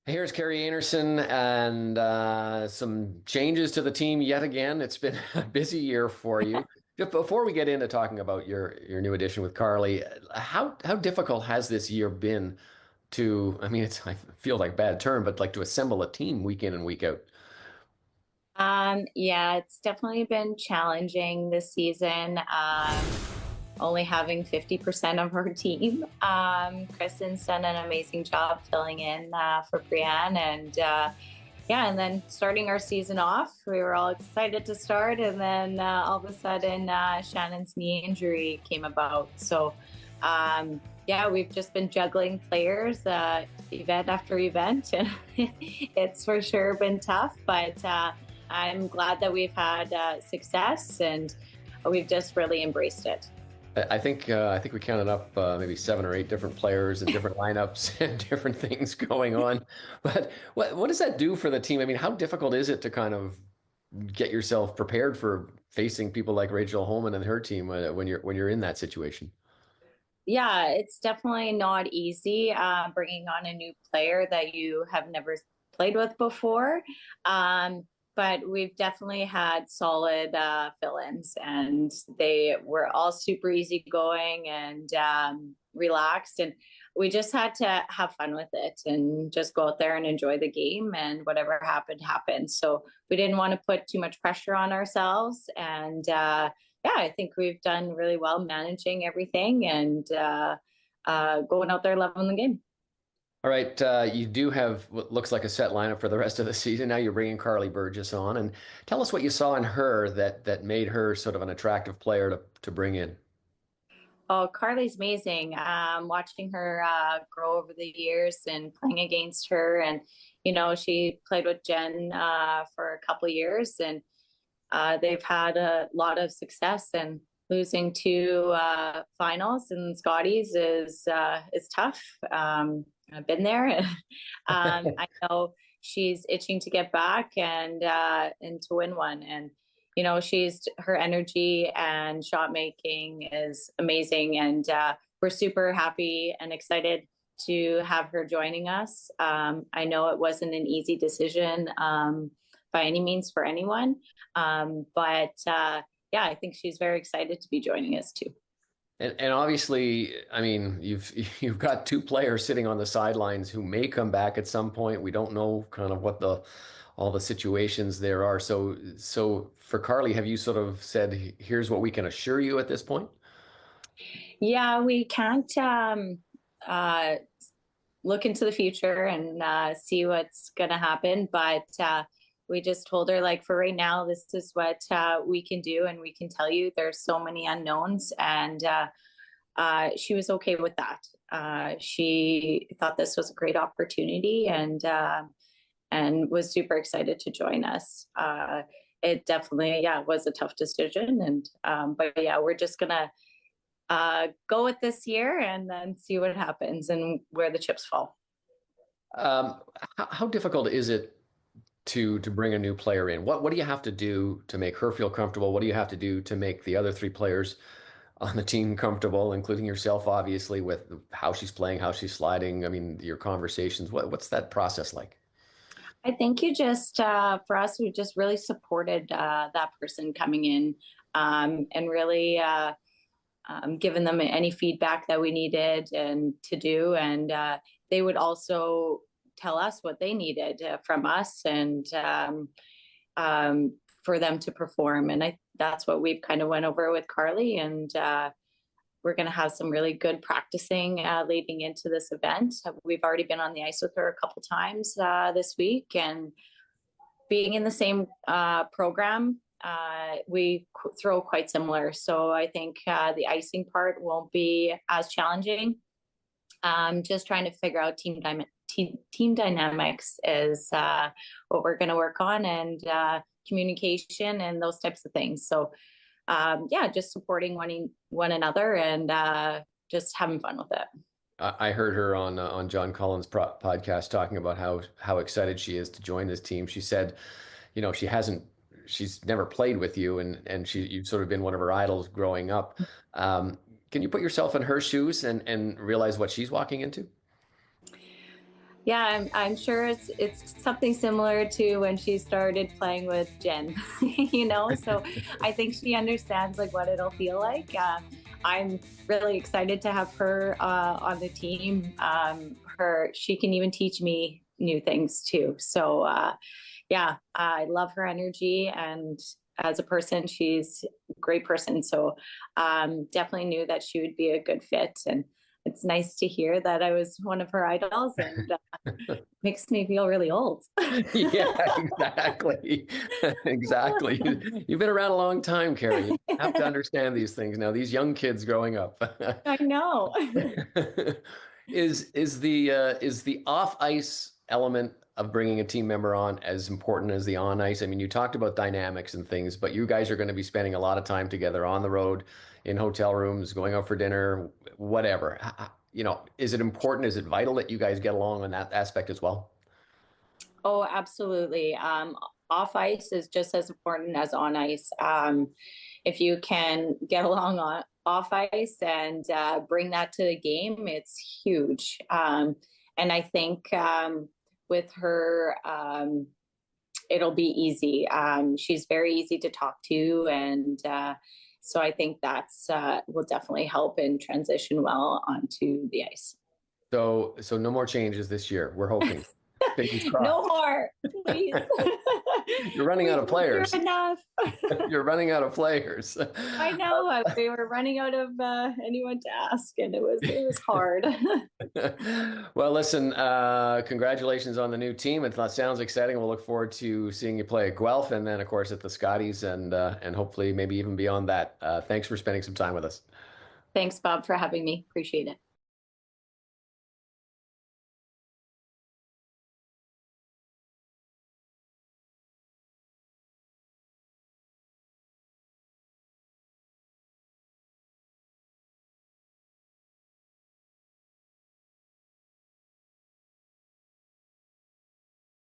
Here's Kerri Einarson and some changes to the team yet again. It's been a busy year for you. Just before we get into talking about your new addition with Karlee, how difficult has this year been to, I mean, I feel like a bad term, but like to assemble a team week in and week out? Yeah, it's definitely been challenging this season. Only having 50% of our team. Kristen's done an amazing job filling in for Brienne, and yeah, and then starting our season off, we were all excited to start, and then all of a sudden, Shannon's knee injury came about. So, yeah, we've just been juggling players, event after event, and it's for sure been tough. But I'm glad that we've had success, and we've just really embraced it. I think we counted up maybe 7 or 8 different players and different lineups and different things going on. But what does that do for the team? I mean, how difficult is it to kind of get yourself prepared for facing people like Rachel Holman and her team when you're in that situation? Yeah, it's definitely not easy bringing on a new player that you have never played with before. Um, but we've definitely had solid fill-ins, and they were all super easygoing and relaxed. And we just had to have fun with it and just go out there and enjoy the game. And whatever happened, happened. So we didn't want to put too much pressure on ourselves. And yeah, I think we've done really well managing everything and going out there loving the game. All right, you do have what looks like a set lineup for the rest of the season. Now you're bringing Karlee Burgess on, and tell us what you saw in her that made her sort of an attractive player to bring in. Oh, Karlee's amazing. Watching her grow over the years and playing against her, and she played with Jen for a couple of years, and they've had a lot of success. And losing two finals and Scotties is tough. I've been there. I know she's itching to get back and to win one. And she's her energy and shot making is amazing, and we're super happy and excited to have her joining us. I know it wasn't an easy decision by any means for anyone, but yeah, I think she's very excited to be joining us too. And obviously, I mean, you've got two players sitting on the sidelines who may come back at some point. We don't know kind of what the all the situations there are. So for Karlee, have you sort of said, here's what we can assure you at this point? Yeah, we can't uh, look into the future and see what's going to happen. But we just told her, like, for right now, this is what we can do, and we can tell you there's so many unknowns. And she was okay with that. She thought this was a great opportunity, and was super excited to join us. It definitely, yeah, was a tough decision, and but yeah, we're just gonna go with this year and then see what happens and where the chips fall. Um, how difficult is it to bring a new player in? What do you have to do to make her feel comfortable? What do you have to do to make the other three players on the team comfortable, including yourself, obviously, with how she's playing, how she's sliding? I mean, your conversations. What's that process like? I think you just, for us, we just really supported that person coming in, and really given them any feedback that we needed and to do. And they would also tell us what they needed from us, and for them to perform. And that's what we've kind of went over with Karlee. And we're going to have some really good practicing leading into this event. We've already been on the ice with her a couple times this week, and being in the same program, we throw quite similar. So I think the icing part won't be as challenging. Just trying to figure out team dynamics is what we're going to work on, and communication and those types of things. So yeah, just supporting one another, and just having fun with it. I heard her on John Collins' podcast talking about how excited she is to join this team. She said, she's never played with you, and you've sort of been one of her idols growing up. Can you put yourself in her shoes and realize what she's walking into? Yeah, I'm sure it's something similar to when she started playing with Jen, So I think she understands like what it'll feel like. I'm really excited to have her on the team. She can even teach me new things too. So yeah, I love her energy, and as a person, she's a great person. So definitely knew that she would be a good fit, and it's nice to hear that I was one of her idols, and makes me feel really old. Yeah, exactly. Exactly. You've been around a long time, Kerri. You have to understand these things now. These young kids growing up. I know. Is the off ice element of bringing a team member on as important as the on ice? I mean, you talked about dynamics and things, but you guys are going to be spending a lot of time together on the road, in hotel rooms, going out for dinner, whatever. Is it important? Is it vital that you guys get along on that aspect as well? Oh, absolutely. Off ice is just as important as on ice. If you can get along on off ice and bring that to the game, it's huge. And I think with her, it'll be easy. She's very easy to talk to, and so I think that's will definitely help and transition well onto the ice. So no more changes this year. We're hoping. Fingers No crossed. more, please. You're running out We've of been through players. enough. You're running out of players. I know we were running out of anyone to ask, and it was hard. Well, listen, congratulations on the new team. It sounds exciting. We'll look forward to seeing you play at Guelph and then, of course, at the Scotties and hopefully maybe even beyond that. Thanks for spending some time with us. Thanks, Bob, for having me. Appreciate it.